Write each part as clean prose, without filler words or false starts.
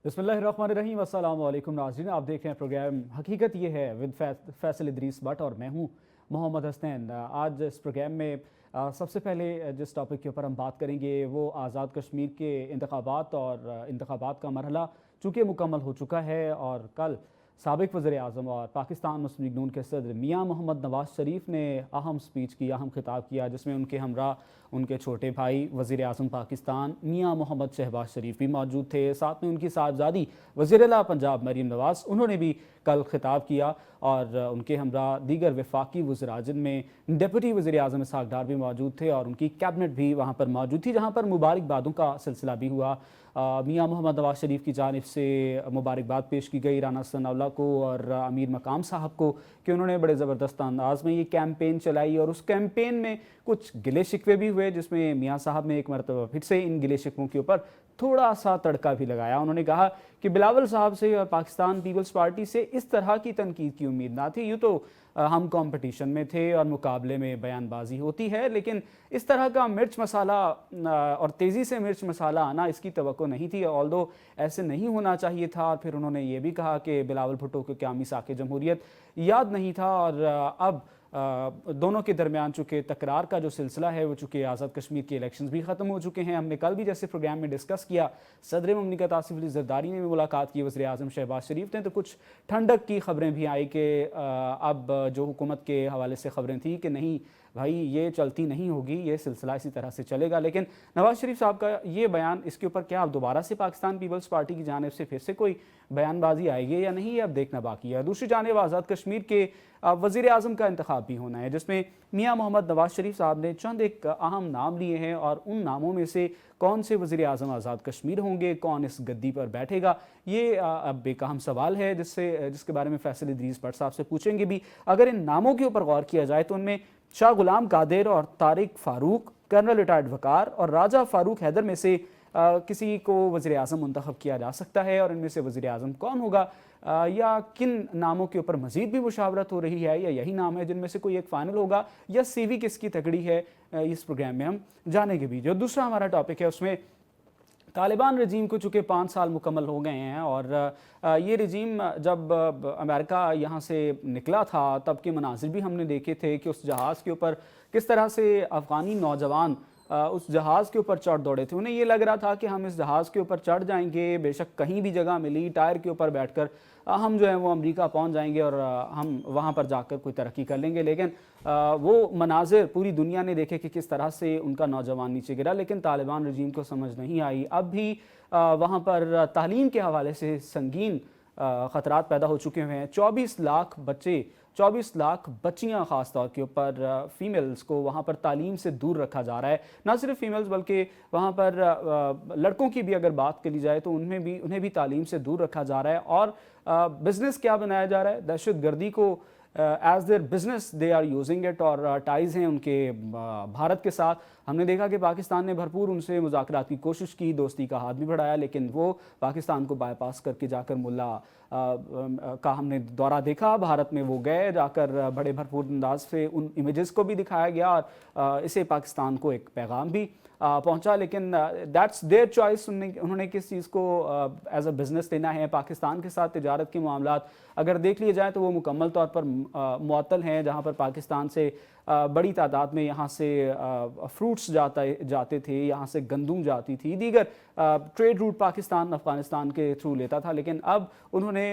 बिस्मिल्लाहिर्रहमानिर्रहीम। अस्सलाम वालेकुम नाज़रीन, आप देख रहे हैं प्रोग्राम हकीकत ये है विद फैसल इदरीस बट और मैं हूँ मोहम्मद हसनैन। आज इस प्रोग्राम में सबसे पहले जिस टॉपिक के ऊपर हम बात करेंगे वो आज़ाद कश्मीर के इंतखाबात और इंतखाबात का मरहला चूँकि मुकम्मल हो चुका है और कल साबिक़ वज़ीर आज़म और पाकिस्तान मुस्लिम लीग नून के सदर मियाँ मोहम्मद नवाज़ शरीफ ने अहम स्पीच की, अहम खिताब किया, जिसमें उनके हमरा उनके छोटे भाई वज़ीर आज़म पाकिस्तान मियाँ मोहम्मद शहबाज शरीफ भी मौजूद थे। साथ में उनकी साहबजादी वज़ीर-ए-आला पंजाब मरीम नवाज़, उन्होंने भी कल खिताब किया और उनके हमरा दीगर वफाकी वज़रा जिनमें डिप्टी वज़ीर आज़म इसहाक़ डार भी मौजूद थे और उनकी कैबिनेट भी वहाँ पर मौजूद थी, जहाँ पर मुबारकबादों का सिलसिला भी हुआ। मियाँ मोहम्मद नवाज़ शरीफ की जानिब से मुबारकबाद पेश की गई राना सनाउल्लाह को और अमीर मकाम साहब को कि उन्होंने बड़े ज़बरदस्त अंदाज़ में ये कैंपेन चलाई और उस कैंपेन में कुछ गिले शिकवे भी हुए, जिसमें मियाँ साहब ने एक मरतबा फिर से इन गिले शिकवों के ऊपर थोड़ा सा तड़का भी लगाया। उन्होंने कहा कि बिलावल साहब से और पाकिस्तान पीपल्स पार्टी से इस तरह की तनकीद की उम्मीद ना थी। यूँ तो हम कंपटीशन में थे और मुकाबले में बयानबाजी होती है, लेकिन इस तरह का मिर्च मसाला और तेज़ी से मिर्च मसाला आना इसकी तवक्को नहीं थी, ऑल्दो ऐसे नहीं होना चाहिए था। फिर उन्होंने ये भी कहा कि बिलावल भुट्टो को क्या मिसाक़ जमहूरियत याद नहीं था और अब दोनों के दरमियान चूँकि तकरार का जो सिलसिला है वो चूँकि आज़ाद कश्मीर के इलेक्शंस भी ख़त्म हो चुके हैं। हमने कल भी जैसे प्रोग्राम में डिस्कस किया, सदर ममलिकत आसिफ अली ज़रदारी ने भी मुलाकात की वज़ीर आज़म शहबाज शरीफ ने, तो कुछ ठंडक की खबरें भी आई कि अब जो हुकूमत के हवाले से खबरें थी कि नहीं भाई ये चलती नहीं होगी, ये सिलसिला इसी तरह से चलेगा। लेकिन नवाज़ शरीफ साहब का ये बयान, इसके ऊपर क्या अब दोबारा से पाकिस्तान पीपल्स पार्टी की जानिब से फिर से कोई बयानबाजी आएगी या नहीं, ये अब देखना बाकी है। दूसरी जानिब आज़ाद कश्मीर के वज़ीर आज़म का इंतखाब भी होना है, जिसमें मियाँ मोहम्मद नवाज़ शरीफ साहब ने चंद एक अहम नाम लिए हैं और उन नामों में से कौन से वज़ीर आज़म आज़ाद कश्मीर होंगे, कौन इस गद्दी पर बैठेगा, ये अब एक अहम सवाल है जिसके बारे में फैसल इदरीस भट्ट साहब से पूछेंगे भी। अगर इन नामों के ऊपर गौर किया जाए तो उनमें शाह गुलाम कादिर और तारिक फ़ारूक, कर्नल रिटायर्ड वकार और राजा फ़ारूक हैदर में से किसी को वज़ीर आज़म मुंतखब किया जा सकता है। और इनमें से वज़ीर आज़म कौन होगा या किन नामों के ऊपर मज़ीद भी मुशावरत हो रही है या यही नाम है जिनमें से कोई एक फ़ाइनल होगा या सीवी किसकी तगड़ी है, इस प्रोग्राम में हम जानेंगे भी। जो दूसरा हमारा टॉपिक है उसमें तालिबान रजीम को चूँकि 5 साल मुकम्मल हो गए हैं और ये रजीम जब अमेरिका यहाँ से निकला था तब के मनाजिर भी हमने देखे थे कि उस जहाज़ के ऊपर किस तरह से अफ़गानी नौजवान उस जहाज़ के ऊपर चढ़ दौड़े थे। उन्हें ये लग रहा था कि हम इस जहाज़ के ऊपर चढ़ जाएंगे, बेशक कहीं भी जगह मिली टायर के ऊपर बैठकर हम जो है वो अमेरिका पहुंच जाएंगे और हम वहां पर जाकर कोई तरक्की कर लेंगे। लेकिन वो मनाजिर पूरी दुनिया ने देखे कि किस तरह से उनका नौजवान नीचे गिरा। लेकिन तालिबान रजीम को समझ नहीं आई। अब भी वहाँ पर तालीम के हवाले से संगीन ख़तरात पैदा हो चुके हुए हैं। 24 लाख बच्चे, 24 लाख बच्चियाँ ख़ास तौर के ऊपर फ़ीमेल्स को वहाँ पर तालीम से दूर रखा जा रहा है। ना सिर्फ फ़ीमेल्स बल्कि वहाँ पर लड़कों की भी अगर बात करी जाए तो उन्हें भी तालीम से दूर रखा जा रहा है। और बिज़नेस क्या बनाया जा रहा है, दहशत गर्दी को as their business they are using it. और टाइज़ हैं उनके भारत के साथ। हमने देखा कि पाकिस्तान ने भरपूर उनसे मुज़ाकरात की कोशिश की, दोस्ती का हाथ भी बढ़ाया, लेकिन वो पाकिस्तान को बाईपास करके जाकर मुल्ला का हमने दौरा देखा। भारत में वो गए, जाकर बड़े भरपूर अंदाज से उन इमेजेस को भी दिखाया गया और इसे पाकिस्तान को एक पैगाम भी पहुंचा। लेकिन दैट्स देयर चॉइस, उन्होंने किस चीज़ को एज अ बिज़नेस लेना है। पाकिस्तान के साथ तिजारत के मामलात अगर देख लिए जाए तो वो मुकम्मल तौर पर मुअत्तल हैं, जहाँ पर पाकिस्तान से बड़ी तादाद में यहाँ से फ्रूट्स जाते थे, यहाँ से गंदुम जाती थी, दीगर ट्रेड रूट पाकिस्तान अफ़गानिस्तान के थ्रू लेता था। लेकिन अब उन्होंने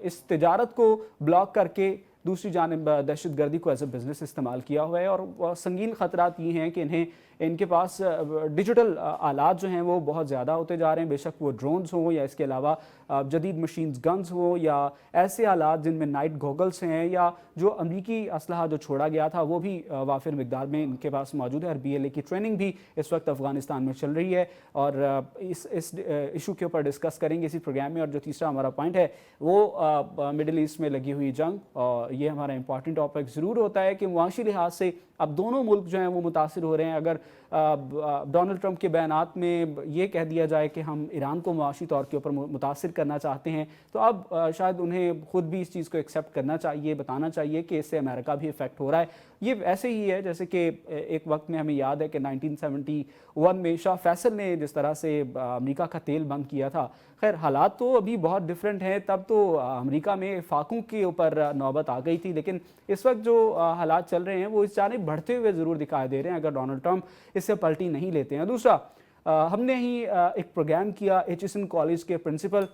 इस तिजारत को ब्लॉक करके दूसरी जानिब दहशत गर्दी को एज ए बिज़नेस इस्तेमाल किया हुआ है। और संगीन ख़तरात ये हैं कि इनके पास डिजिटल आलात जो हैं वो बहुत ज़्यादा होते जा रहे हैं, बेशक वो ड्रोन्स हों या इसके अलावा जदीद मशीन्स गन्स हो या ऐसे आलात जिनमें नाइट गॉगल्स हैं, या जो अमरीकी असलहा जो छोड़ा गया था वो भी वाफिर मिकदार में इनके पास मौजूद है। और BLA की ट्रेनिंग भी इस वक्त अफ़गानिस्तान में चल रही है और इस इशू के ऊपर डिस्कस करेंगे इसी प्रोग्राम में। और जो तीसरा हमारा पॉइंट है वो मिडिल ईस्ट में लगी हुई जंग, और ये हमारा इंपॉर्टेंट टॉपिक ज़रूर होता है कि मुआशी लिहाज से अब दोनों मुल्क जो हैं वो मुतासिर हो रहे हैं। अगर डोनाल्ड ट्रंप के बयानात में ये कह दिया जाए कि हम ईरान को मुआशी तौर के ऊपर मुतासिर करना चाहते हैं, तो अब शायद उन्हें खुद भी इस चीज़ को एक्सेप्ट करना चाहिए, बताना चाहिए कि इससे अमेरिका भी इफ़ेक्ट हो रहा है। ये ऐसे ही है जैसे कि एक वक्त में हमें याद है कि 1971 में शाह फैसल ने जिस तरह से अमेरिका का तेल बंद किया था। खैर हालात तो अभी बहुत डिफरेंट हैं। तब तो अमेरिका में फाकों के ऊपर नौबत आ गई थी, लेकिन इस वक्त जो हालात चल रहे हैं वो इस जानिब बढ़ते हुए ज़रूर दिखाई दे रहे हैं अगर डोनाल्ड ट्रंप इससे पलटी नहीं लेते हैं। दूसरा, हमने ही एक प्रोग्राम किया, एचिसन कॉलेज के प्रिंसिपल,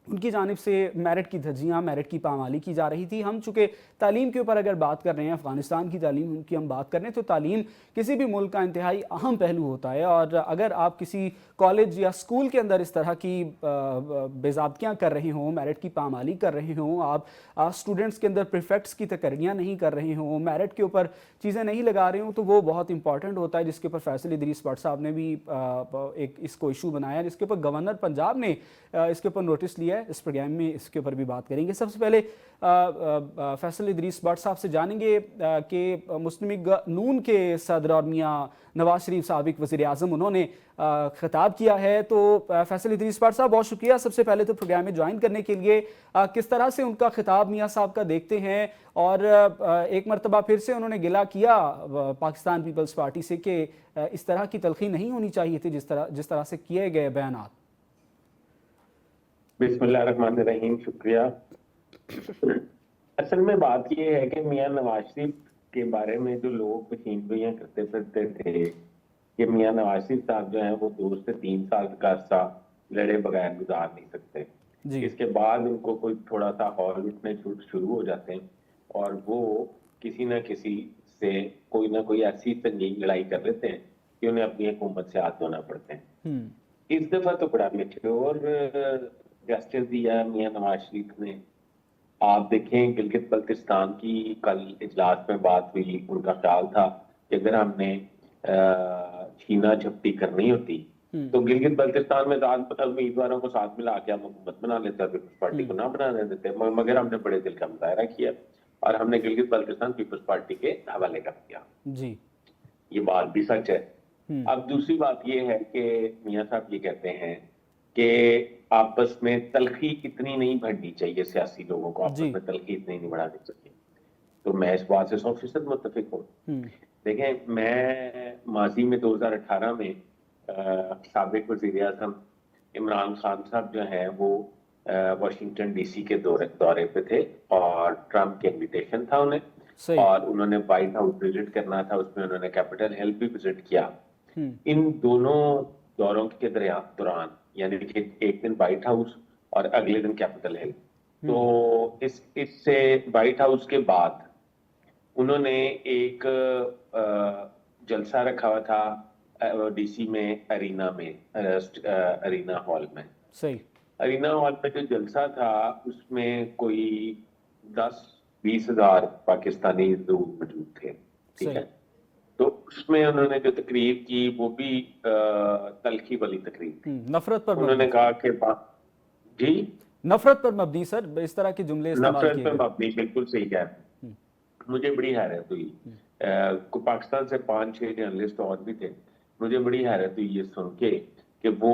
उनकी जानिब से मेरिट की धज्जियाँ, मेरिट की पामाली की जा रही थी। हम चूँकि तालीम के ऊपर अगर बात कर रहे हैं, अफ़गानिस्तान की तालीम की हम बात कर रहे हैं, तो तालीम किसी भी मुल्क का इंतहाई अहम पहलू होता है। और अगर आप किसी कॉलेज या स्कूल के अंदर इस तरह की बेज़ाब्तियाँ कर रहे हों, मेरिट की पामाली कर रहे हों, आप स्टूडेंट्स के अंदर प्रिफेक्ट्स की तकर्रियाँ नहीं कर रहे हों, मेरिट के ऊपर चीज़ें नहीं लगा रहे हों, तो वो बहुत इंपॉर्टेंट होता है, जिसके ऊपर फैसल इदरीस भट्ट साहब ने भी एक इसको इशू बनाया, जिसके ऊपर गवर्नर पंजाब ने इसके ऊपर नोटिस लिया है। इस प्रोग्राम में इसके ऊपर भी बात करेंगे। सबसे पहले फैसल इदरीस भट्ट साहब से जानेंगे कि मुस्लिम लीग नून के सदर और मियाँ नवाज शरीफ साबिक वज़ीर आज़म, उन्होंने खिताब किया है। तो फैसल इदरीस भट्ट साहब, बहुत शुक्रिया सबसे पहले तो प्रोग्राम में ज्वाइन करने के लिए। किस तरह से उनका खिताब मियाँ साहब का देखते हैं, और एक मरतबा फिर से उन्होंने गिला किया पाकिस्तान पीपल्स पार्टी से कि इस तरह की तलखी नहीं होनी चाहिए थी जिस तरह से किए गए बयानात। बिस्मिल्लाहिर्रहमानिर्रहीम, शुक्रिया। असल में बात यह है कि मियां नवाज शरीफ के बारे में जो लोग मशीनगोइयां करते फिरते थे कि मियां नवाज शरीफ साहब जो हैं वो 2 से 3 साल का अरसा लड़े बगैर गुजार नहीं सकते। इसके बाद उनको कोई थोड़ा सा हौल उठने शुरू हो जाते हैं और वो किसी न किसी से कोई ना कोई ऐसी संगीन लड़ाई कर लेते हैं कि उन्हें अपनी हुकूमत से हाथ धोना पड़ते हैं। इस दफा तो बड़ा मेच्योर गेस्चर दिया मियां नवाज शरीफ ने। आप देखें, गिलगित बल्तिस्तान की कल इजलास में बात हुई, उनका ख्याल था कि अगर हमने छीना झपटी करनी होती तो गिलगित बल्तिस्तान में उम्मीदवारों को साथ मिला के हम हुकूमत बना लेते, पीपल्स पार्टी को ना बनाने देते, मगर हमने बड़े दिल का मुजाहरा किया और हमने गिलगित बल्तिस्तान पीपल्स पार्टी के हवाले कर दिया। जी, ये बात भी सच है। अब दूसरी बात ये है कि मियां साहब ये कहते हैं कि आपस में तलखी इतनी नहीं बढ़नी चाहिए, सियासी लोगों को आपस में तलखी इतनी नहीं बढ़ानी चाहिए। तो मैं इस बात से 100% मुत्तफिक हूँ। देखें, मैं माजी में 2018 में साबिक वज़ीर आज़म इमरान खान साहब जो हैं वो वाशिंगटन डीसी के दौरे पे थे और ट्रंप के इन्विटेशन था उन्हें, और उन्होंने व्हाइट हाउस विजिट करना था, उसमें उन्होंने कैपिटल हिल भी विजिट किया। इन दोनों दौरों के दौरान यानी कि एक दिन व्हाइट हाउस और अगले दिन कैपिटल हिल, तो इससे व्हाइट हाउस के बाद उन्होंने एक जलसा रखा हुआ था डीसी में, अरीना हॉल में। सही, अरीना हॉल में जो जलसा था उसमें कोई 10-20 हजार पाकिस्तानी लोग मौजूद थे, ठीक है। तो उसमें उन्होंने जो तकरीर की वो भी तलखी वाली तकरीर थी, नफरत पर। उन्होंने कहा कि जी, नफरत पर मबनी, सर इस तरह के जुमले इस्तेमाल किए। नफरत पर मबनी, बिल्कुल सही कह रहे हैं। मुझे बड़ी हैरत हुई, पाकिस्तान से 5-6 जर्नलिस्ट और भी थे, मुझे बड़ी हैरत हुई ये सुन के कि वो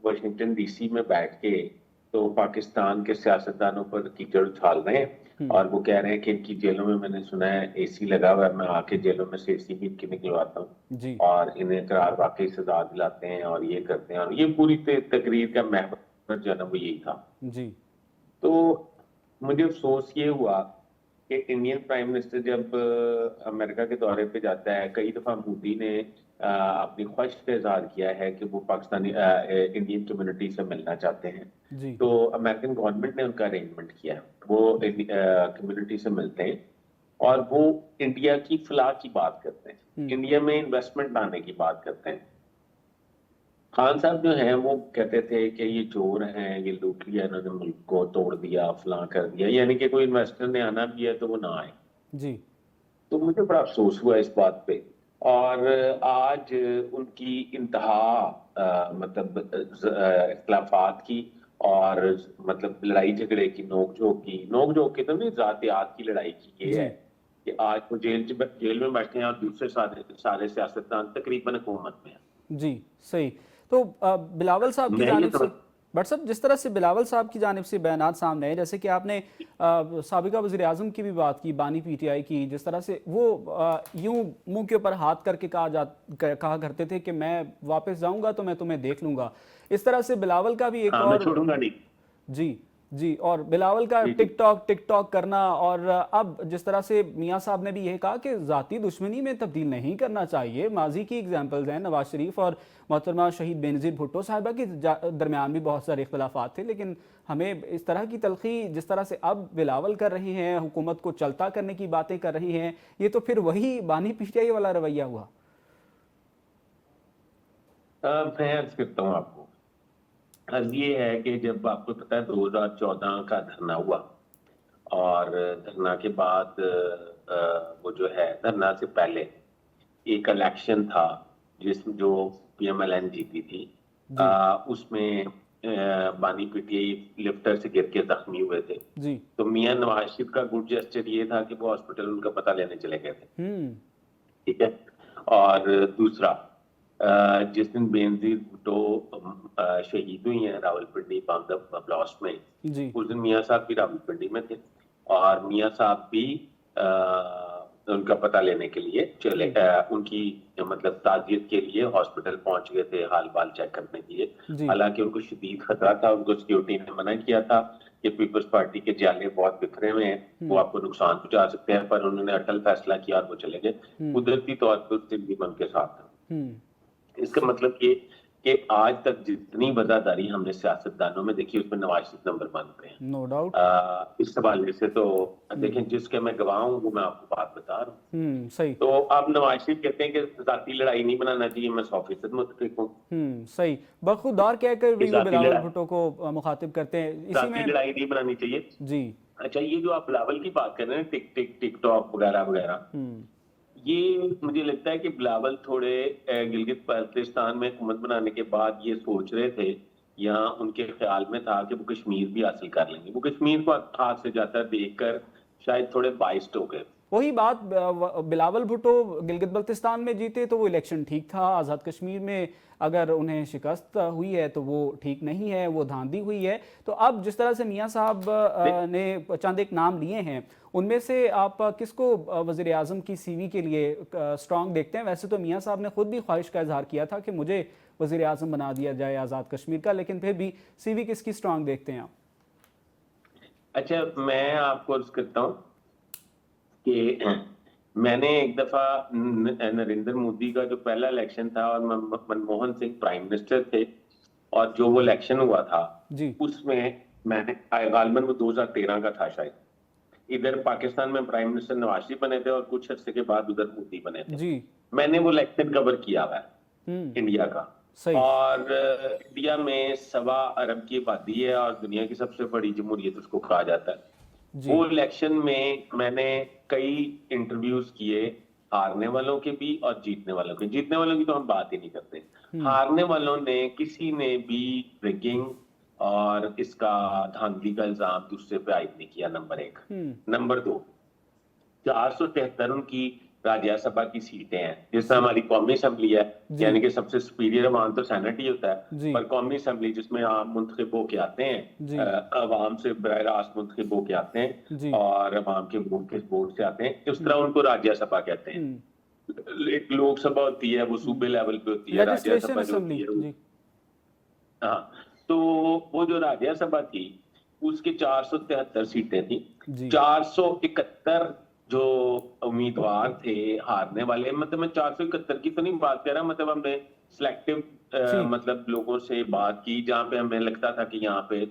वाशिंगटन डीसी में बैठ के तो पाकिस्तान के सियासतदानों पर कीचड़ उछाल रहे हैं और वो कह रहे हैं कि इनकी जेलों में, मैंने सुना है एसी लगा हुआ है, मैं आके जेलों में से एसी भी निकलवाता हूँ और इन्हें करार वाकई सजा दिलाते हैं और ये करते हैं। और ये पूरी तकरीर का महवर जो है ना वो यही था जी। तो मुझे अफसोस ये हुआ कि इंडियन प्राइम मिनिस्टर जब अमेरिका के दौरे पे जाता है, कई दफा मोदी ने अपनी ख्वाहिश का इजहार किया है कि वो पाकिस्तानी इंडियन कम्युनिटी से मिलना चाहते हैं, तो अमेरिकन गवर्नमेंट ने उनका अरेंजमेंट किया, वो कम्युनिटी से मिलते हैं और वो इंडिया की फलाह की बात करते हैं, इंडिया में इन्वेस्टमेंट लाने की बात करते हैं। खान साहब जो हैं वो कहते थे कि ये चोर हैं, ये लूट लिया, इन्होंने मुल्क को तोड़ दिया, फलां कर दिया, यानी कि कोई इन्वेस्टर ने आना भी है तो वो ना आए जी। तो मुझे बड़ा अफसोस हुआ इस बात पे। और आज उनकी इंतहा मतलब इख्तिलाफात की और मतलब लड़ाई झगड़े की, नोक झोंक की तो नहीं, जातियात की लड़ाई की ये है कि आज वो जेल में बैठे हैं और दूसरे सारे सियासतदान तकरीबन हुकूमत में है जी। सही। तो बिलावल साहब की जानिब से बट सब जिस तरह से बिलावल साहब की जानिब से बयानात सामने आए, जैसे कि आपने साबिका वज़ीर आज़म की भी बात की, बानी पीटीआई की, जिस तरह से वो यूं मुंह के ऊपर हाथ करके कहा करते थे कि मैं वापस जाऊंगा तो मैं तुम्हें देख लूंगा। इस तरह से बिलावल का भी एक हाँ, और मैं छोड़ूंगा नहीं। जी जी, और बिलावल का टिकटॉक करना, और अब जिस तरह से मियां साहब ने भी यह कहा कि ज़ाती दुश्मनी में तब्दील नहीं करना चाहिए। माजी की एग्जांपल्स हैं, नवाज शरीफ और मोहतरमा शहीद बेनज़ीर भुट्टो साहिबा के दरमियान भी बहुत सारे इख्तलाफात थे, लेकिन हमें इस तरह की तलखी जिस तरह से अब बिलावल कर रहे हैं, हुकूमत को चलता करने की बातें कर रही हैं, ये तो फिर वही बानी पीटीआई वाला रवैया हुआ। मैं अर्ज करता हूँ आपको, अर्ज ये है कि जब आपको पता है 2014 का धरना हुआ, और धरना के बाद वो जो है, धरना से पहले एक इलेक्शन था जिसमें जो पीएमएलएन जीती थी, उसमें बानी पीटीआई लिफ्टर से गिर के जख्मी हुए थे जी। तो मियां नवाज शरीफ का गुड जेस्चर ये था कि वो हॉस्पिटल उनका पता लेने चले गए थे। ठीक है। और दूसरा, जिस दिन बेनजीर भुट्टो शहीद हुई हैं रावलपिंडी बम ब्लास्ट में, उस दिन मियां साहब भी रावलपिंडी में थे, और मियां साहब भी उनका पता लेने के लिए चले, उनकी मतलब ताजियत के लिए हॉस्पिटल पहुंच गए थे, हाल बाल चेक करने के लिए। हालांकि उनको शदीद खतरा था, उनको सिक्योरिटी ने मना किया था कि पीपल्स पार्टी के जाले बहुत बिखरे हुए हैं, वो आपको नुकसान पहुंचा सकते हैं, पर उन्होंने अटल फैसला किया और वो चले गए। कुदरती तौर पर जिंदगी उनके साथ था। इसका मतलब ये कि आज तक जितनी वजादारी हमने सियासतदानों में देखी, उसमें नवाज शरीफ नंबर 1 पे है, नो डाउट। इस हवाले से तो देखें, जिसके मैं गवाह हूँ वो मैं आपको बात बता रहा हूँ। सही। तो आप नवाज शरीफ कहते हैं कि जाती लड़ाई नहीं बनाना चाहिए, मैं 100% मुतफिक हूँ। सही, बखुदार कहकर भी वो बिलावल भुट्टो को मुखातिब करते हैं, इसी में लड़ाई नहीं बनानी चाहिए जी। अच्छा, ये जो आप बिलावल की बात कर रहे हैं, टिकटॉक वगैरह वगैरह, ये मुझे लगता है कि बिलावल थोड़े गिलगित बाल्टिस्तान में हुकूमत बनाने के बाद ये सोच रहे थे, या उनके ख्याल में था कि वो कश्मीर भी हासिल कर लेंगे। वो कश्मीर को हाथ से जाता देखकर शायद थोड़े बाइस्ड हो गए। वही बात, बिलावल भुट्टो गिलगित बल्तिस्तान में जीते तो वो इलेक्शन ठीक था, आज़ाद कश्मीर में अगर उन्हें शिकस्त हुई है तो वो ठीक नहीं है, वो धांधली हुई है। तो अब जिस तरह से मियां साहब ने चंद एक नाम लिए हैं, उनमें से आप किसको वज़ीर आज़म की सीवी के लिए स्ट्रांग देखते हैं? वैसे तो मियां साहब ने खुद भी ख्वाहिश का इजहार किया था कि मुझे वज़ीर आज़म बना दिया जाए आज़ाद कश्मीर का, लेकिन फिर भी सीवी किसकी स्ट्रांग देखते हैं आप? अच्छा, मैं आपको अर्ज करता हूँ कि मैंने एक दफा नरेंद्र मोदी का जो पहला इलेक्शन था और मनमोहन सिंह प्राइम मिनिस्टर थे, और जो वो इलेक्शन हुआ था उसमें मैंने गालबन वो 2013 का था शायद, इधर पाकिस्तान में प्राइम मिनिस्टर नवाज शरीफ बने थे और कुछ अर्से के बाद उधर मोदी बने थे। मैंने वो इलेक्शन कवर किया हुआ है इंडिया का, और इंडिया में 1.25 अरब की आबादी है और दुनिया की सबसे बड़ी जमहूरियत उसको कहा जाता है। वो इलेक्शन में मैंने कई इंटरव्यूज किए, हारने वालों के भी और जीतने वालों के। जीतने वालों की तो हम बात ही नहीं करते, हारने वालों ने किसी ने भी रिगिंग और इसका धांधली का इल्जाम दूसरे पे आयद नहीं किया, नंबर 1। नंबर 2, 473 उनकी राज्यसभा की सीटें हैं, जिसमें हमारी कौमी असेंबली है, यानी कि सबसे सुपीरियर अवाम तो सेनेट ही होता है, पर कौमी असेंबली जिसमें आम मुंतखब होके आते हैं, अवाम से बराह रास्त मुंतखब होके आते हैं और अवाम के वोट से आते हैं, उस तरह उनको राज्यसभा कहते हैं। एक लोकसभा होती है, वो सूबे लेवल पे होती है, राज्यसभा जो होती है। हाँ, तो वो जो राज्यसभा थी उसकी 473 सीटें थी, 471 जो उम्मीदवार थे हारने वाले, मतलब मैं 471 की तो नहीं बात कर रहा, मतलब हमने सिलेक्टिव मतलब लोगों से बात की जहां पे हमें लगता था कि यहाँ पे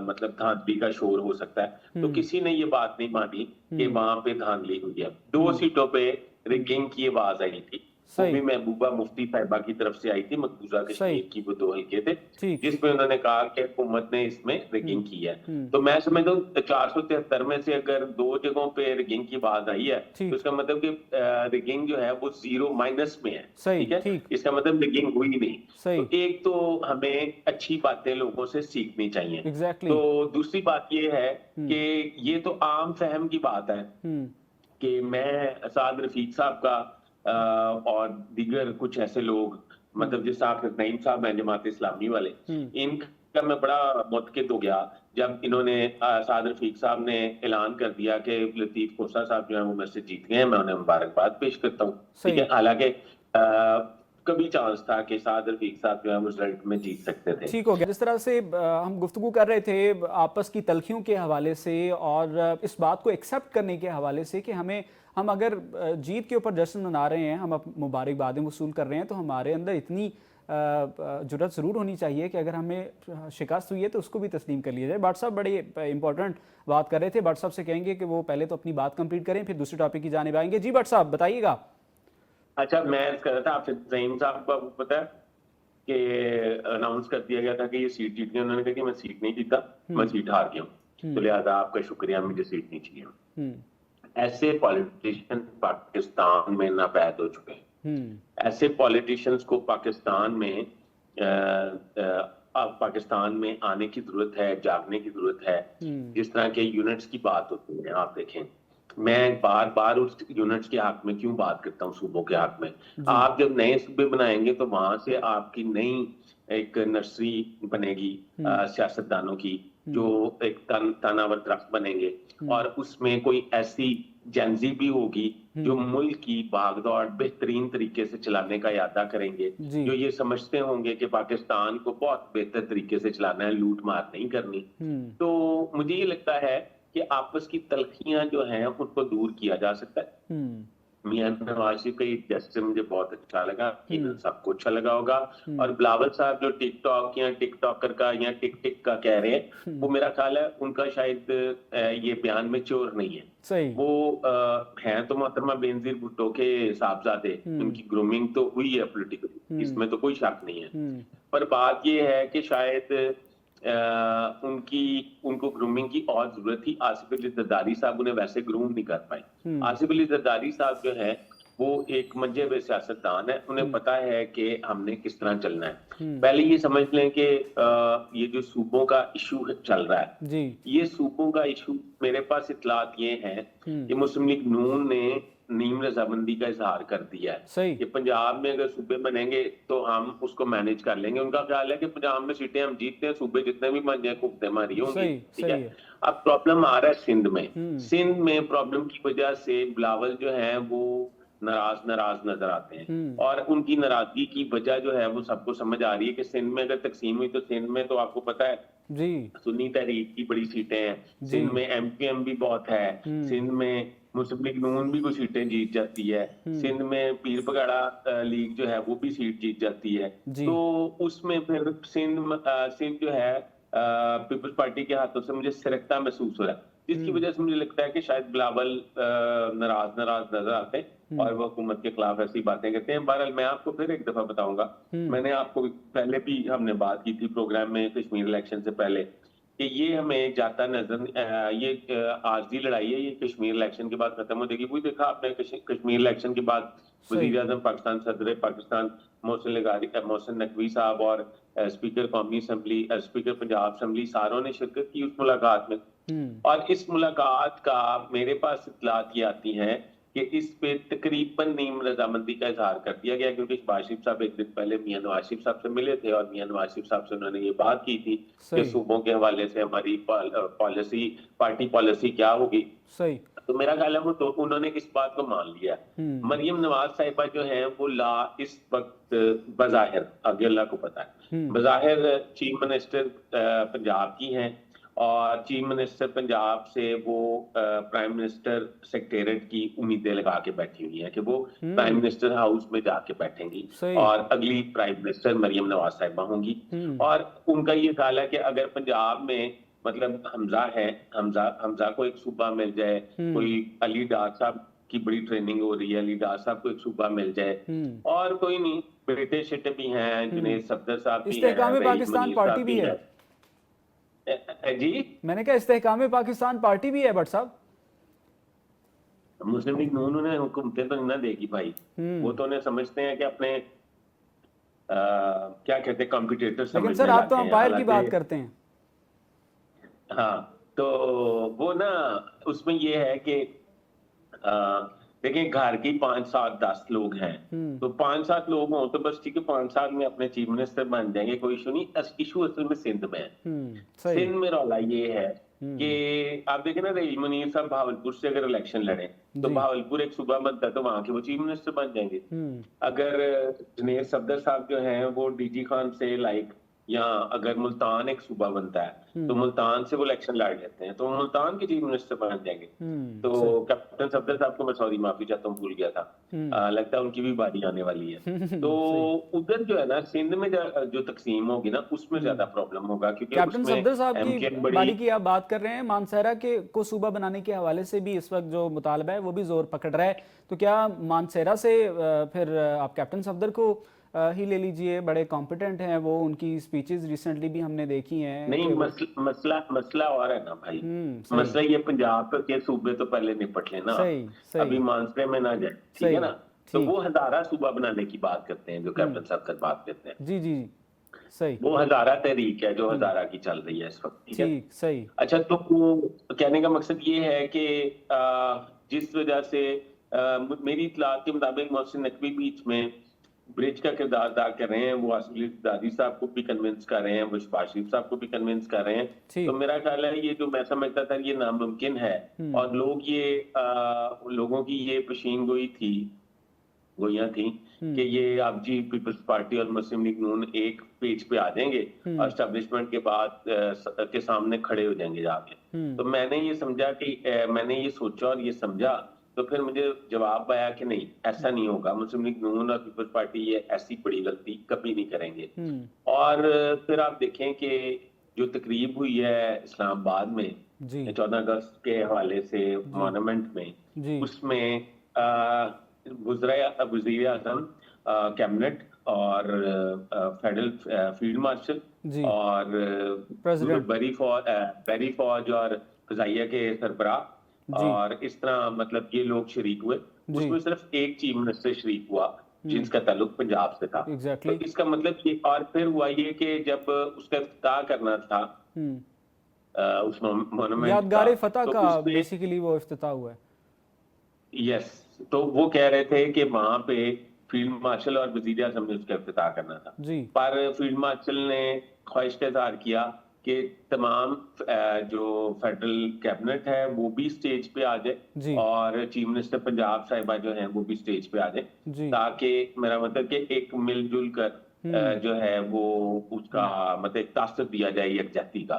मतलब धांधली का शोर हो सकता है, तो किसी ने ये बात नहीं मानी कि वहां पे धांधली हुई है। 2 सीटों पे रिगिंग की आवाज आई थी, वो भी महबूबा मुफ्ती साहिबा की तरफ से आई थी, मकबूजा कश्मीर की, वो 2 हल्के थे जिसमें उन्होंने कहा कि हुकूमत ने इसमें रिगिंग की है। तो मैं समझता हूँ 473 में से अगर 2 जगहों पे रिगिंग की बात आई है तो इसका मतलब कि रिगिंग जो है वो 0 माइनस में है, ठीक है, इसका मतलब रिगिंग हुई नहीं। तो एक तो हमें अच्छी बातें लोगों से सीखनी चाहिए। तो दूसरी बात ये है कि ये तो आम फहम की बात है कि मैं साद रफीक साहब का और दीगर कुछ ऐसे लोग, मतलब जिस साहब नईम साहब हैं जमात इस्लामी वाले, का मैं बड़ा मुतकिद हो गया जब इन्होंने साद रफीक साहब ने ऐलान कर दिया कि लतीफ खोसा साहब जो है वो मेरे से जीत गए हैं, मैं उन्हें मुबारकबाद पेश करता हूँ। ठीक है, हालांकि कभी चांस था कि साद रफीक साहब जो है वो रिजल्ट में जीत सकते थे। ठीक हो गया। जिस तरह से हम गुफ्तगू कर रहे थे आपस की तलखियों के हवाले से और इस बात को एक्सेप्ट करने के हवाले से कि हम अगर जीत के ऊपर जश्न मना रहे हैं, हम मुबारकबादें वसूल कर रहे हैं, तो हमारे अंदर इतनी जुर्रत ज़रूर होनी चाहिए कि अगर हमें शिकस्त हुई है तो उसको भी तस्लीम कर लिया जाए। भट्ट साहब बड़े इंपॉर्टेंट बात कर रहे थे। भट्ट साहब से कहेंगे कि वो पहले तो अपनी बात कंप्लीट करें, फिर दूसरे टॉपिक की जानिब आएंगे। जी भट्ट साहब बताइएगा। अच्छा, मैं कर रहा था आपसे, ज़हीम साहब को पता है कि अनाउंस कर दिया गया था कि ये सीट जीत गई। उन्होंने कहा कि मैं सीट नहीं जीता, मैं सीट हार गया हूँ, तो लिहाजा आपका शुक्रिया, मुझे सीट नहीं चाहिए। ऐसे पॉलिटिशियन पाकिस्तान में नापैद हो चुके हैं। ऐसे पॉलिटिशियंस को पाकिस्तान में अब पाकिस्तान में आने की जरूरत है, जागने की जरूरत है। जिस तरह के यूनिट्स की बात होती है, आप देखें, मैं बार बार उस यूनिट्स के हक में क्यों बात करता हूँ, सूबों के हक में। आप जब नए सूबे बनाएंगे तो वहां से आपकी नई एक नर्सरी बनेगी सियासतदानों की, जो एक तानावर दरख्त बनेंगे, और उसमें कोई ऐसी जेंजी भी होगी जो मुल्क की भागदौड़ बेहतरीन तरीके से चलाने का इरादा करेंगे, जो ये समझते होंगे कि पाकिस्तान को बहुत बेहतर तरीके से चलाना है, लूट मार नहीं करनी। तो मुझे ये लगता है कि आपस की तलखियां जो हैं उनको दूर किया जा सकता है। मियां नवाज शरीफ का ये जेस्चर मुझे बहुत अच्छा लगा, सबको अच्छा लगा होगा। और बिलावल साहब जो टिकटॉक या टिकटॉकर का या टिक टिक का कह रहे हैं, वो मेरा ख्याल है उनका शायद ये बयान में चोर नहीं है। सही। वो हैं तो मोहतरमा बेनजीर भुट्टो के साहबजादे, उनकी ग्रूमिंग तो हुई है पॉलिटिकली, इसमें तो कोई शक नहीं है। पर बात ये है कि शायद उनको ग्रूमिंग की और जरूरत थी। आसिफ अली जरदारी साहब उन्हें वैसे ग्रूम नहीं कर पाए। आसिफ अली जरदारी साहब जो है वो एक मंजे हुए सियासतदान है, उन्हें पता है कि हमने किस तरह चलना है। पहले ये समझ लें कि ये जो सूबों का इशू चल रहा है, ये सूबों का इशू, मेरे पास इतलात ये है कि मुस्लिम लीग नून ने नीम रजामंदी का इजहार कर दिया है कि पंजाब में अगर सूबे बनेंगे तो हम उसको मैनेज कर लेंगे। उनका ख्याल है कि पंजाब में सीटें हम जीतते हैं, सूबे जितने भी बन जाए कुफ्ते मारी होंगी। ठीक है, अब प्रॉब्लम आ रहा है सिंध में। सिंध में प्रॉब्लम की वजह से बिलावल जो है वो नाराज नजर आते हैं, और उनकी नाराजगी की वजह जो है वो सबको समझ आ रही है कि सिंध में अगर तकसीम हुई तो सिंध में तो आपको पता है जी सुन्नी तहरीक की बड़ी सीटें हैं, सिंध में एमपीएम भी बहुत है, सिंध में मुस्लिम लीग नून भी कुछ सीटें जीत जाती है, सिंध में पीर पगाड़ा लीग जो है वो भी सीट जीत जाती है। तो उसमें फिर सिंध जो है पीपल्स पार्टी के हाथों से मुझे सिरकता महसूस हो रहा है, जिसकी वजह से मुझे लगता है कि शायद बिलावल नाराज नजर आते हैं और वो हुकूमत के खिलाफ ऐसी बातें करते हैं। बहरहाल मैं आपको फिर एक दफा बताऊंगा, मैंने आपको पहले भी हमने बात की थी प्रोग्राम में कश्मीर इलेक्शन से पहले, कि ये हमें जाता नजर, ये आरजी लड़ाई है, ये कश्मीर इलेक्शन के बाद खत्म हो जाएगी। वही देखा आपने कश्मीर इलेक्शन के बाद वजीर आजम पाकिस्तान, सदर पाकिस्तान मोहसिन नकवी साहब और स्पीकर कौमी असम्बली, स्पीकर पंजाब असम्बली, सारों ने शिरकत की उस मुलाकात में। और इस मुलाकात का मेरे पास इत्तलात ये आती हैं कि इस पे तकरीबन नीम रजामंदी का इजहार कर दिया गया, क्योंकि शहबाज शरीफ साहब एक दिन पहले मियां नवाज शरीफ साहब से मिले थे और मियां नवाज शरीफ साहब से उन्होंने ये बात की थी कि सूबों के हवाले से हमारी पार्टी पॉलिसी क्या होगी। सही। तो मेरा ख्याल है वो तो उन्होंने इस बात को मान लिया। मरियम नवाज साहिबा जो है वो इस वक्त बज़ाहिर, आगे अल्लाह को पता है, बज़ाहिर चीफ मिनिस्टर पंजाब की हैं, और चीफ मिनिस्टर पंजाब से वो प्राइम मिनिस्टर सेक्रेटरीट की उम्मीदें लगा के बैठी हुई हैं कि वो प्राइम मिनिस्टर हाउस में जाके बैठेंगी और अगली प्राइम मिनिस्टर मरियम नवाज साहिबा होंगी। और उनका ये ख्याल है कि अगर पंजाब में मतलब हमजा को एक सूबा मिल जाए, कोई अली डार साहब की बड़ी ट्रेनिंग हो रही है, अली डार साहब को एक सूबा मिल जाए, और कोई नहीं, बेटे शेटे भी हैं, जुनेद सफदर साहब भी हैं, पाकिस्तान पार्टी भी है जी। मैंने कहा इस्तेहकाम पाकिस्तान पार्टी भी है भट्ट साहब। मुस्लिम लीग नून उन्हें हुकूमतें तो नहीं देगी भाई, वो तो उन्हें समझते हैं कि अपने क्या कहते हैं कॉम्पिटिटर समझने। लेकिन सर आप तो अंपायर की बात करते हैं। हाँ, तो वो ना उसमें ये है कि देखिए घर की 5 7 10 लोग हैं, तो 5 7 लोग हों तो बस ठीक है, 5 साल में अपने चीफ मिनिस्टर बन जाएंगे, कोई इशू नहीं। इशू असल में सिंध में है। सही। सिंध में रौला ये है कि आप देखें ना, रईस मुनीर साहब भावलपुर से अगर इलेक्शन लड़े तो जी। भावलपुर एक सूबा बनता है, तो वहां के वो चीफ मिनिस्टर बन जाएंगे। अगर जनेर सफदर साहब जो हैं वो डीजी खान से लाइक, या अगर मुल्तान एक सूबा बनता है तो मुल्तान से वो इलेक्शन लड़ लेते हैं, तो वो मुल्तान के चीफ मिनिस्टर बन जाएंगे। तो कैप्टन सफदर साहब को मैं सॉरी माफी चाहता हूँ, भूल गया था। लगता है उनकी भी बारी आने वाली है। तो उधर जो है ना सिंध में जो तकसीम होगी ना, उसमें ज्यादा प्रॉब्लम होगा, क्योंकि कैप्टन उसमें सफदर साहब की MKN बड़ी बारी की आप बात कर रहे हैं, मानसेरा के को सूबा बनाने के हवाले से भी इस वक्त जो मुतालबा है वो भी जोर पकड़ रहा है। तो क्या मानसेरा से फिर आप कैप्टन सफदर को ही ले लीजिए, बड़े कॉम्पिटेंट हैं वो, उनकी स्पीचेस रिसेंटली भी हमने देखी हैं। नहीं, मसला और है ना भाई। मसला ये पंजाब के सूबे तो पहले निपट लेना, अभी मानसरे में ना जाए, ठीक है ना। तो वो हजारा सूबा बनाने की बात करते हैं जो कैप्टन साहब तक बात करते हैं। जी जी सही। वो हजारा तहरीक है जो हजारा की चल रही है इस वक्त, ठीक है। सही। अच्छा, तो कहने का मकसद ये है कि जिस वजह से मेरी इतलात के मुताबिक मोहसिन नकवी बीच में ब्रिज का किरदार अदा कर रहे हैं, वो आसिफ दादी साहब को भी कन्विंस कर रहे हैं, वो शहबाज शरीफ साहब को भी कन्विंस कर रहे हैं। तो मेरा ख्याल है ये जो मैं समझता था ये नामुमकिन है, और लोगों की ये पेशीन गोइयां थी कि ये आप जी पीपल्स पार्टी और मुस्लिम लीग नून एक पेज पे आ जाएंगे और एस्टेब्लिशमेंट के बाद के सामने खड़े हो जाएंगे जाके। तो मैंने ये समझा कि मैंने ये सोचा और ये समझा, तो फिर मुझे जवाब आया कि नहीं, ऐसा नहीं होगा। मुस्लिम लीग नून और पीपल्स पार्टी ये ऐसी बड़ी गलती कभी नहीं करेंगे। और फिर आप देखें कि जो तकरीब हुई है इस्लामाबाद में 14 अगस्त के हवाले से मॉन्यूमेंट में, उसमें वज़ीर आज़म, कैबिनेट और फेडरल फील्ड मार्शल और बरी फौज और फजाइया के सरबराह और इस तरह, मतलब ये लोग शरीक हुए। उसमें सिर्फ एक चीफ मिनिस्टर शरीक हुआ जिसका ताल्लुक पंजाब से था। तो इसका मतलब ये, और फिर हुआ ये कि जब उसका इफ्तिताह करना था उस मॉन्यूमेंट यादगार फतह का बेसिकली वो इफ्तिताह हुआ है। यस, तो वो कह रहे थे कि वहां पे फील्ड मार्शल और वजीर आज़म ने उसका इफ्तिताह करना था, पर फील्ड मार्शल ने ख्वाहिश का इज़हार किया कि तमाम जो फेडरल कैबिनेट है वो भी स्टेज पे आ जाए और चीफ मिनिस्टर पंजाब साहिबा जो है वो भी स्टेज पे आ जाए, ताकि मेरा मतलब कि एक मिलजुल कर जो है वो उसका मतलब एक तासर दिया जाए यकजहती का।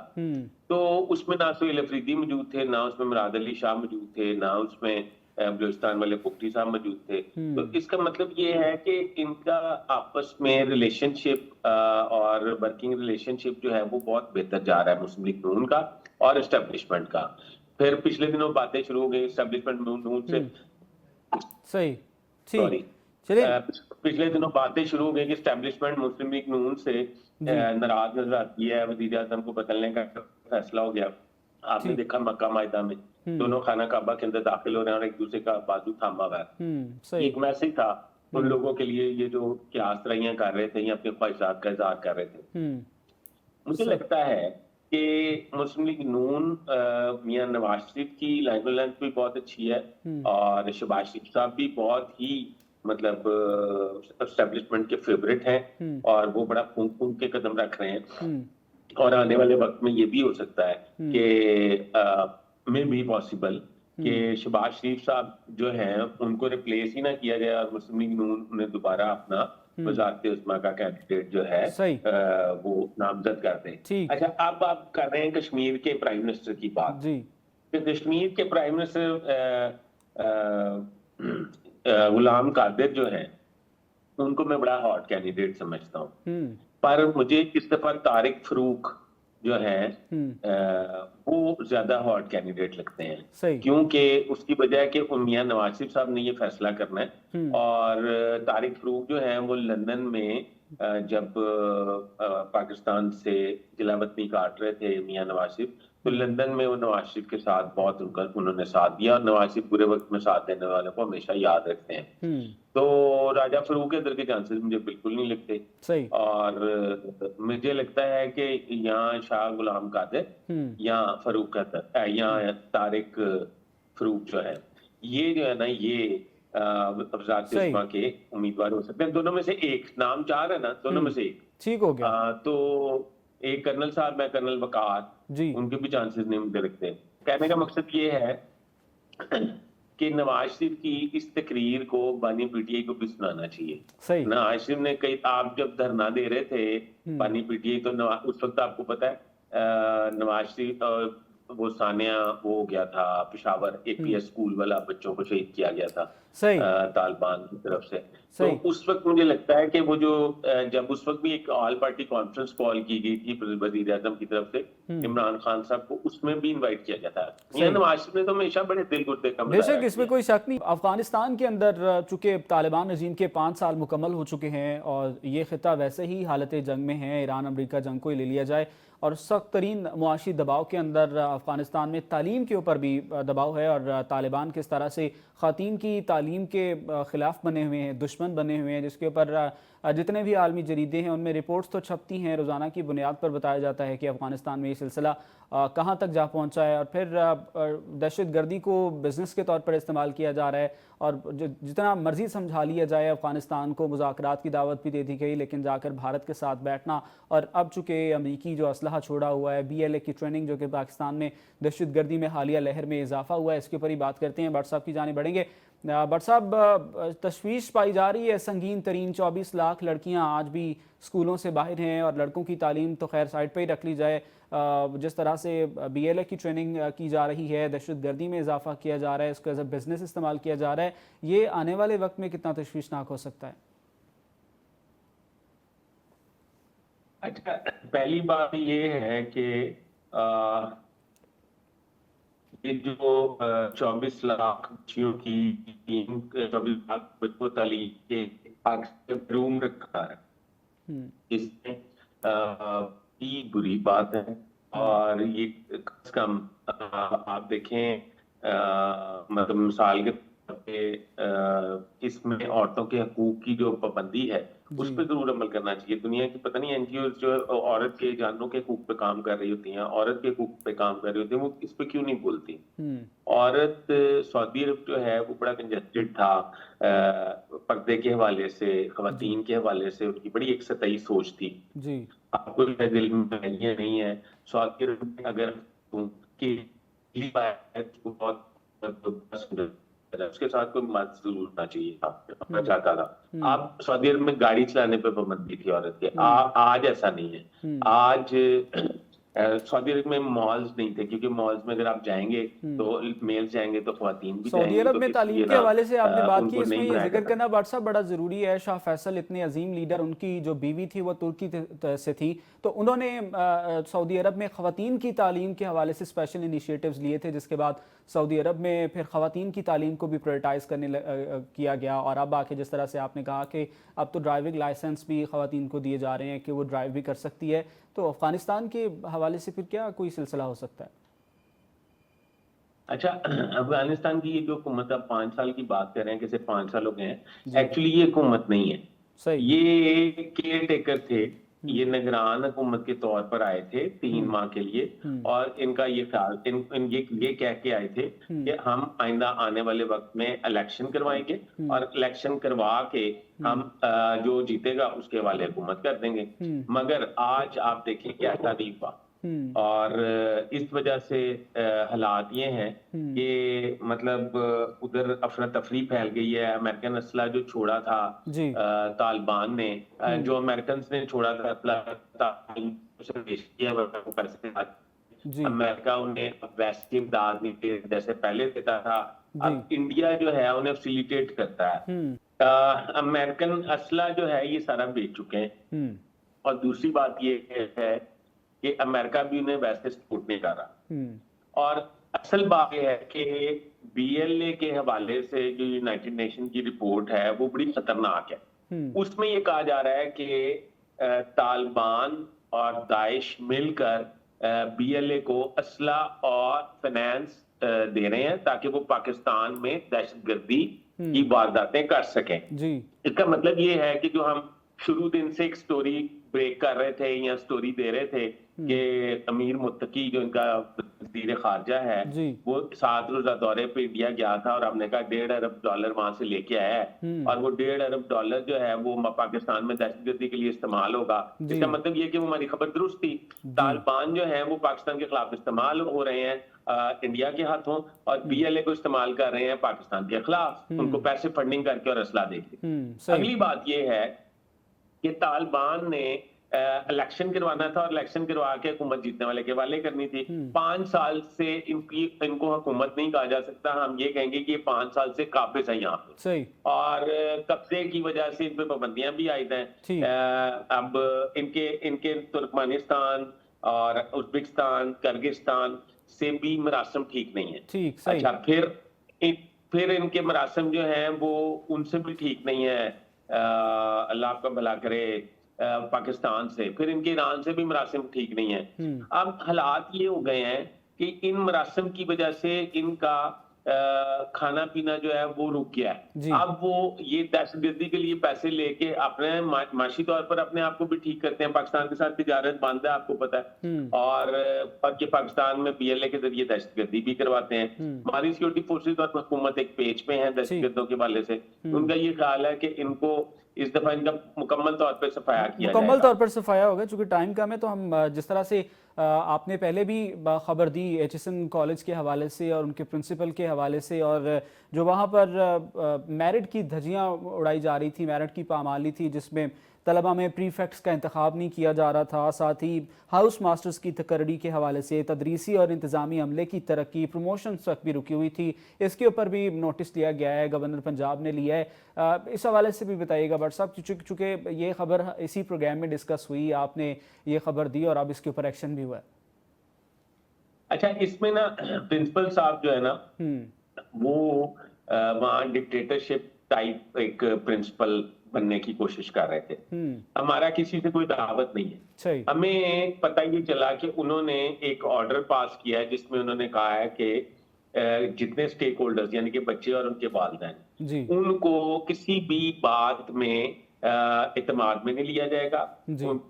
तो उसमें ना सुहेल अफरीदी मौजूद थे, ना उसमें मुराद अली शाह मौजूद थे, ना उसमें बलूचिस्तान वाले पुख्ती साहब मौजूद थे। तो इसका मतलब ये है कि इनका आपस में रिलेशनशिप और वर्किंग रिलेशनशिप जो है वो बहुत बेहतर जा रहा है मुस्लिम लीग नून का और एस्टेब्लिशमेंट का। फिर पिछले दिनों बातें शुरू हो गई एस्टेब्लिशमेंट नून से, सही, सॉरी, पिछले दिनों बातें शुरू हो गई कि एस्टेब्लिशमेंट मुस्लिम लीग नून से नाराज नजर आती है, वजीर आज़म को बदलने का फैसला हो गया। आपने देखा मक्का मायदा में दोनों खाना काबा के अंदर दाखिल हो रहे हैं और एक दूसरे का बाजू थामा हुआ है। एक मैसेज था उन लोगों के लिए, ये जो क्यास रहियां कर रहे थे या अपनी ख्वाहिशात का इजहार कर रहे थे। मुझे लगता है कि मुस्लिम लीग नून मियां नवाज शरीफ की लाइव लेंथ भी बहुत अच्छी है और शहबाज शरीफ साहब भी बहुत ही मतलब एस्टेब्लिशमेंट के फेवरेट हैं और वो बड़ा फूंक फूंक के कदम रख रहे हैं। और आने वाले वक्त में ये भी हो सकता है कि में भी पॉसिबल कि शहबाज शरीफ साहब जो हैं उनको रिप्लेस ही ना किया जाए और मुस्लिम लीग नून ने दोबारा अपना वज़ारत उस्मा का कैंडिडेट जो है वो नामजद कर दें। अच्छा, अब आप कर रहे हैं कश्मीर के प्राइम मिनिस्टर की बात जी। तो कश्मीर के प्राइम मिनिस्टर गुलाम कादिर जो है उनको मैं बड़ा हॉट कैंडिडेट समझता हूँ, पर मुझे इस दफा तारिक फरूक जो है वो ज्यादा हॉट कैंडिडेट लगते हैं, क्योंकि उसकी वजह है कि मियां नवाज शरीफ साहब ने ये फैसला करना है और तारिक फरूक जो है वो लंदन में जब पाकिस्तान से जलावतनी काट रहे थे मियां नवाज शरीफ, तो लंदन में वो नवाज शरीफ के साथ बहुत उन्होंने साथ दिया और नवाज शरीफ बुरे वक्त में साथ देने वालों को हमेशा याद रखते हैं। तो राजा फरूक इधर के चांसेस मुझे बिल्कुल नहीं लगते सही। और मुझे लगता है कि यहाँ शाह गुलाम कादिर या फरूक या तारिक फरूक जो है ये जो है ना ये वज़ारत दिफा के उम्मीदवार हो सकते हैं। दोनों में से एक, नाम चार है ना, दोनों में से एक ठीक हो गया। तो एक कर्नल साहब है, कर्नल वकार, उनके भी चांसेस नहीं मुझे लगते। कहने का मकसद ये है कि नवाज शरीफ की इस तकरीर को बानी पीटीआई को भी सुनाना चाहिए। नवाज शरीफ ने कई, आप जब धरना दे रहे थे बानी पीटीआई, तो उस वक्त आपको पता है नवाज शरीफ वो सानिया वो हो गया था, पेशावर एपीएस स्कूल वाला बच्चों को शहीद किया गया था तालिबान की तरफ से। तो उस वक्त मुझे लगता है कि वो जो जब उस वक्त भी एक ऑल पार्टी कॉन्फ्रेंस कॉल की गई थी वजीर आजम की तरफ से इमरान खान साहब को, उसमें भी इनवाइट किया गया था। नवाज शरीफ ने तो हमेशा बड़े दिल गुर्दे का बेशक, इसमें कोई शक नहीं। अफगानिस्तान के अंदर चूंकि तालिबान रजीम के 5 साल मुकम्मल हो चुके हैं और ये खिता वैसे ही हालत जंग में है, ईरान अमेरिका जंग को ले लिया जाए, और सख्त तरीन मुआशी दबाव के अंदर अफ़गानिस्तान में तालीम के ऊपर भी दबाव है, और तालिबान किस तरह से ख़वातीन की तालीम के ख़िलाफ़ बने हुए हैं, दुश्मन बने हुए हैं, जिसके ऊपर जितने भी आलमी जरीदे हैं उनमें रिपोर्ट्स तो छपती हैं, रोज़ाना की बुनियाद पर बताया जाता है कि अफ़गानिस्तान में ये सिलसिला कहाँ तक जा पहुँचा है, और फिर दहशत गर्दी को बिज़नेस के तौर पर इस्तेमाल किया जा रहा है, और जितना मर्जी समझा लिया जाए अफ़गानिस्तान को, मुज़ाकरात की दावत भी दे दी गई, लेकिन जाकर भारत के साथ बैठना, और अब चूँकि अमरीकी जो असलहा छोड़ा हुआ है, BLA की ट्रेनिंग जो कि पाकिस्तान में दहशत गर्दी में हालिया लहर में इजाफा हुआ है, इसके ऊपर ही बात करते हैं। भट्ट साहब की जाने बढ़ेंगे। भट्ट साहब, तशवीश पाई जा रही है, संगीन तरीन 24 लाख लड़कियां आज भी स्कूलों से बाहर हैं, और लड़कों की तालीम तो खैर साइड पे ही रख ली जाए, जिस तरह से BLA की ट्रेनिंग की जा रही है, दहशत गर्दी में इजाफा किया जा रहा है, इसको एज ए बिजनेस इस्तेमाल किया जा रहा है, ये आने वाले वक्त में कितना तशवीशनाक हो सकता है? अच्छा, पहली बात ये है कि ये जो 24 लाख बच्चियों की 24 लाख बच्चों तालीम के रूम रखा है, इसमें की बुरी बात है। और ये कम से कम आप देखें, मतलब मिसाल के तौर पे इसमें औरतों के हकूक की जो पाबंदी है उस पर जरूर अमल करना चाहिए। दुनिया की पता नहीं NGO जो औरत के जानों के हकूक पे काम कर रही होती हैं, औरत के हकूक पे काम कर रही होती है, वो इस पे क्यों नहीं बोलती? औरत सऊदी अरब जो है वो बड़ा कंजेस्टेड था, पर्दे के हवाले से, खवातीन के हवाले से उनकी बड़ी एक सतही सोच थी जी। आपको दिल में नहीं है सऊदी अरब में अगर बहुत उसके साथ कोई मर्द जरूर होना चाहिए था, मैं चाहता था। आप सऊदी अरब में गाड़ी चलाने पे पाबंदी थी औरत के, आज ऐसा नहीं है। आज सऊदी अरब में मॉल्स नहीं थे, क्योंकि मॉल्स में अगर आप जाएंगे तो मेल्स जाएंगे तो ख्वातीन भी जाएंगे। सऊदी अरब में तालीम के हवाले से आपने बात की, इसमें ये जिक्र करना भट्ट साहब बड़ा ज़रूरी है। शाह फैसल इतने अजीम लीडर, उनकी जो बीवी थी वो तुर्की से थी, तो उन्होंने सऊदी अरब में ख़वातीन की तालीम के हवाले से स्पेशल इनिशिएटिव्स लिए थे, जिसके बाद सऊदी अरब में फिर ख़वातीन की तालीम को भी प्रायोरिटाइज़ किया गया। और अब आके जिस तरह से आपने कहा कि अब तो ड्राइविंग लाइसेंस भी ख़वातीन को दिए जा रहे हैं कि वो ड्राइव भी कर सकती है, तो अफ़गानिस्तान के हवाले से फिर क्या कोई सिलसिला हो सकता है? अच्छा, अफगानिस्तान की ये जो हुकूमत, आप 5 साल की बात कर रहे हैं कि सिर्फ 5 साल हो गए हैं, एक्चुअली ये हुकूमत नहीं है, ये केयर टेकर थे, ये निगरान हुकूमत के तौर पर आए थे 3 माह के लिए, और इनका ये ख्याल ये कह के आए थे कि हम आइंदा आने वाले वक्त में इलेक्शन करवाएंगे, और इलेक्शन करवा के हम जो जीतेगा उसके हवाले हुकूमत कर देंगे। मगर आज आप देखें क्या नहीं हुआ, और इस वजह से हालात ये हैं कि मतलब उधर अफरा तफरी फैल गई है। अमेरिकन असला जो छोड़ा था तालिबान ने, जो अमेरिकन ने छोड़ा था, अमेरिका उन्हें वैसी इमदाद नहीं दे जैसे पहले देता था, अब इंडिया जो है उन्हें फैसिलिटेट करता है। अमेरिकन असला जो है ये सारा बेच चुके हैं, और दूसरी बात ये है कि अमेरिका भी उन्हें वैसे सपोर्ट नहीं कर रहा। और असल बात यह है कि BLA के हवाले से जो यूनाइटेड नेशन की रिपोर्ट है वो बड़ी खतरनाक है। उसमें ये कहा जा रहा है कि तालिबान और दाइश मिलकर BLA को असला और फाइनेंस दे रहे हैं ताकि वो पाकिस्तान में दहशतगर्दी की वारदातें कर सकें। इसका मतलब ये है कि जो हम शुरू दिन से एक स्टोरी ब्रेक कर रहे थे या स्टोरी दे रहे थे कि अमीर मुत्तकी जो इनका वज़ीर ख़ारजा है वो 7 रोज़ा दौरे पे इंडिया गया था और हमने कहा $1.5 अरब वहां से लेके आया है और वो $1.5 अरब जो है वो पाकिस्तान में दहशतगर्दी के लिए इस्तेमाल होगा। इसका मतलब ये कि वो हमारी खबर दुरुस्त थी। तालिबान जो है वो पाकिस्तान के खिलाफ इस्तेमाल हो रहे हैं इंडिया के हाथों और PLA को इस्तेमाल कर रहे हैं पाकिस्तान के खिलाफ, उनको पैसे फंडिंग करके और असला देके। अगली बात ये है कि तालिबान ने इलेक्शन करवाना था और इलेक्शन करवा के हुकूमत जीतने वाले के हवाले करनी थी। 5 साल से इनको हुकूमत नहीं कहा जा सकता, हम ये कहेंगे कि ये 5 साल से काबिज है यहाँ पे सही। और कब्जे की वजह से इन पे पाबंदियां भी आयद हैं। अब इनके तुर्कमेनिस्तान और उज्बेकिस्तान, किर्गिस्तान से भी मरासम ठीक नहीं है। ठीक, अच्छा, फिर इनके मरासम जो हैं वो उनसे भी ठीक नहीं है, अल्लाह आपका भला करे, पाकिस्तान से। फिर इनके ईरान से भी मरासिम ठीक नहीं है। अब हालात ये हो गए हैं कि इन मरासिम की वजह से इनका खाना पीना जो है वो रुक गया है। अब वो ये दहशतगर्दी के लिए पैसे लेके अपने माशी तौर पर अपने आप को भी ठीक करते हैं। पाकिस्तान के साथ तिजारत बंद है, आपको पता है, और ये पाकिस्तान में PLA के जरिए दहशतगर्दी भी करवाते हैं। हमारी सिक्योरिटी फोर्सेज और हुकूमत एक पेज पे है दहशतगर्दों के हवाले से। उनका ये ख्याल है कि इनको इस दफा इनका मुकम्मल तौर पर सफाया किया मुकम्मल तौर पर सफाया होगा। चूंकि टाइम कम है तो हम जिस तरह से आपने पहले भी खबर दी HSN कॉलेज के हवाले से और उनके प्रिंसिपल के हवाले से, और जो वहाँ पर मेरिट की धज्जियाँ उड़ाई जा रही थी, मेरिट की पामाली थी, जिसमें तलबा में प्रीफेक्ट्स का इंतखाब नहीं किया जा रहा था, साथ ही हाउस मास्टर्स की तकर्री के हवाले से तदरीसी और इंतज़ामी अमले की तरक्की, प्रमोशन तक भी रुकी हुई थी, इसके ऊपर भी नोटिस लिया गया है, गवर्नर पंजाब ने लिया है। इस हवाले से भी बताइएगा भट्ट साहब, चूँकि ये खबर इसी प्रोग्राम में डिस्कस हुई, आपने ये खबर दी और अब इसके ऊपर एक्शन भी हुआ है। अच्छा, इसमें ना प्रिंसिपल साहब जो है ना वो वहाँ डिक्टेटरशिप टाइप एक प्रिंसिपल बनने की कोशिश कर रहे थे। हमारा किसी से कोई दावत नहीं है। हमें पता ये चला कि उन्होंने एक ऑर्डर पास किया है जिसमें उन्होंने कहा है कि जितने स्टेक होल्डर्स यानी कि बच्चे और उनके वालिदैन, उनको किसी भी बात में इत्मीनान में नहीं लिया जाएगा।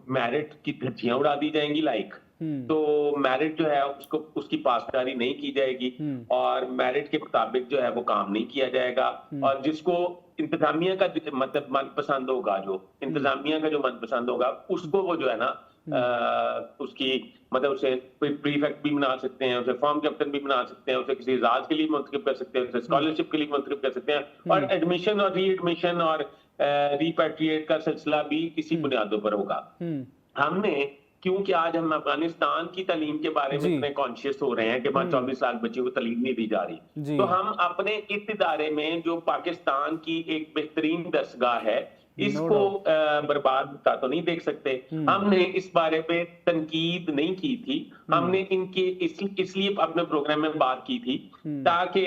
मेरिट की धज्जियां उड़ा दी जाएंगी तो मेरिट जो है उसकी पासदारी नहीं की जाएगी और मेरिट के मुताबिक जो है वो काम नहीं किया जाएगा। और जिसको इंतजामिया का मतलब मनपसंद होगा, जो इंतजामिया का जो मनपसंद होगा, उसको वो जो है ना उसकी मतलब उसे प्रीफेक्ट भी बना सकते हैं, उसे फॉर्म कैप्टन भी बना सकते हैं, उसे किसी इजाज के लिए मुंतखब कर सकते हैं, उसे स्कॉलरशिप के लिए मुंतखब कर सकते हैं और एडमिशन और री एडमिशन और रिपैट्रिएट का सिलसिला भी इसी बुनियादों पर होगा। हमने क्योंकि आज हम अफगानिस्तान की तालीम के बारे में इतने कॉन्शियस हो रहे हैं कि 24 लाख बच्चों को तालीम नहीं दी जा रही, तो हम अपने इस इदारे में जो पाकिस्तान की एक बेहतरीन दरसगाह है इसको बर्बाद होता तो नहीं देख सकते। हमने इस बारे में तनकीद नहीं की थी, हमने इनके इसलिए अपने प्रोग्राम में बात की थी ताकि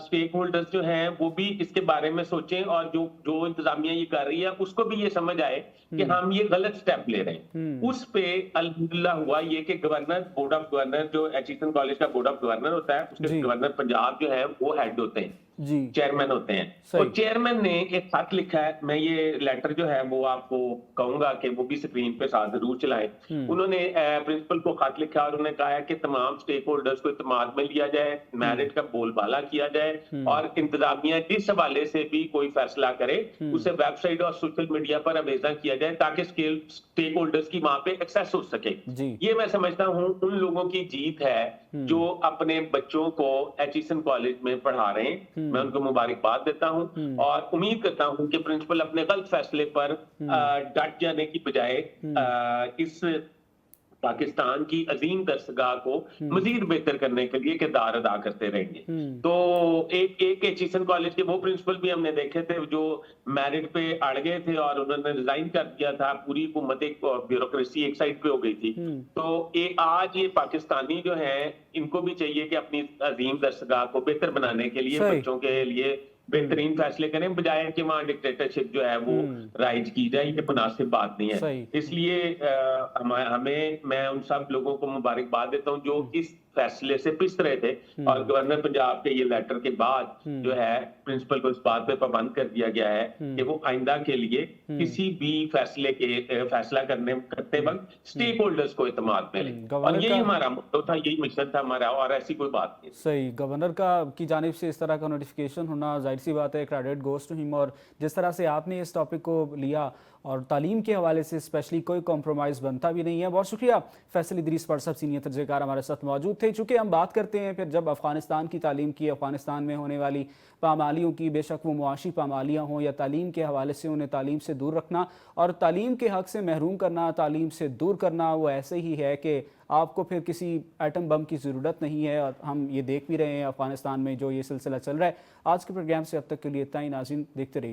स्टेक होल्डर्स जो हैं वो भी इसके बारे में सोचें और जो इंतजामिया ये कर रही है उसको भी ये समझ आए कि हम ये गलत स्टेप ले रहे हैं। उस पे अल्हम्दुलिल्लाह हुआ ये कि गवर्नर, बोर्ड ऑफ गवर्नर, जो HSN कॉलेज का बोर्ड ऑफ गवर्नर होता है, उसके गवर्नर पंजाब जो है वो हेड होते हैं, चेयरमैन होते हैं। तो चेयरमैन ने एक खत लिखा है, मैं ये लेटर जो है वो आपको कहूंगा कि वो भी स्क्रीन पे साथ जरूर चलाएं। उन्होंने प्रिंसिपल को खत लिखा और उन्होंने कहा है कि तमाम स्टेक होल्डर्स को इत्मीनान में लिया जाए, मेरिट का बोलबाला किया जाए और इंतजामिया जिस हवाले से भी कोई फैसला करे उसे वेबसाइट और सोशल मीडिया पर अवेजा किया जाए ताकि स्टेक होल्डर्स की वहां पे एक्सेस हो सके। ये मैं समझता हूँ उन लोगों की जीत है जो अपने बच्चों को HSN कॉलेज में पढ़ा रहे हैं। मैं उनको मुबारकबाद देता हूं और उम्मीद करता हूं कि प्रिंसिपल अपने गलत फैसले पर डट जाने की बजाय इस पाकिस्तान की अजीम दरसगाह को मजीद बेहतर करने के लिए किरदार अदा करते रहेंगे। तो एक HSN कॉलेज के वो प्रिंसिपल भी हमने देखे थे जो मेरिट पे अड़ गए थे और उन्होंने रिजाइन कर दिया था, पूरी हुकूमत एक ब्यूरोक्रेसी एक साइड पे हो गई थी। तो आज ये पाकिस्तानी जो है इनको भी चाहिए कि अपनी अजीम दरसगाह को बेहतर बनाने के लिए बच्चों के लिए बेहतरीन फैसले करें बजाय कि वहां डिक्टेटरशिप जो है वो राइज की जाए। ये मुनासिब बात नहीं है। इसलिए मैं उन सब लोगों को मुबारकबाद देता हूं जो इस फैसले से पिस रहे थे और गवर्नर पंजाब के ये लेटर के बाद जो है प्रिंसिपल को इस बात पे पाबंद कर दिया गया है कि वो आइंदा के लिए किसी भी फैसला करते वक्त स्टेक होल्डर्स को इत्मीनान मिले, और यही हमारा मोटो था, यही मिशन था हमारा, और ऐसी कोई बात नहीं। सही, गवर्नर का की जानिब से इस तरह का नोटिफिकेशन होना जाहिर सी बात है, क्रेडिट गोज टू हिम। और जिस तरह से आपने इस टॉपिक को लिया और तालीम के हवाले से स्पेशली कोई कॉम्प्रोमाइज़ बनता भी नहीं है। बहुत शुक्रिया फैसल इदरीस पर, सब सीनियर तर्जकार हमारे साथ मौजूद थे। चूँकि हम बात करते हैं फिर जब अफ़गानिस्तान की तालीम की, अफ़गानिस्तान में होने वाली पामालियों की, बेशक वो मुआशी पामालियाँ हों या तालीम के हवाले से उन्हें तालीम से दूर रखना और तालीम के हक़ से महरूम करना, तालीम से दूर करना, वो ऐसे ही है कि आपको फिर किसी एटम बम की ज़रूरत नहीं है। और हम ये देख भी रहे हैं अफ़गानिस्तान में जो ये सिलसिला चल रहा है। आज के प्रोग्राम से अब तक के लिए इतना ही। नाज़रीन, देखते रहिए।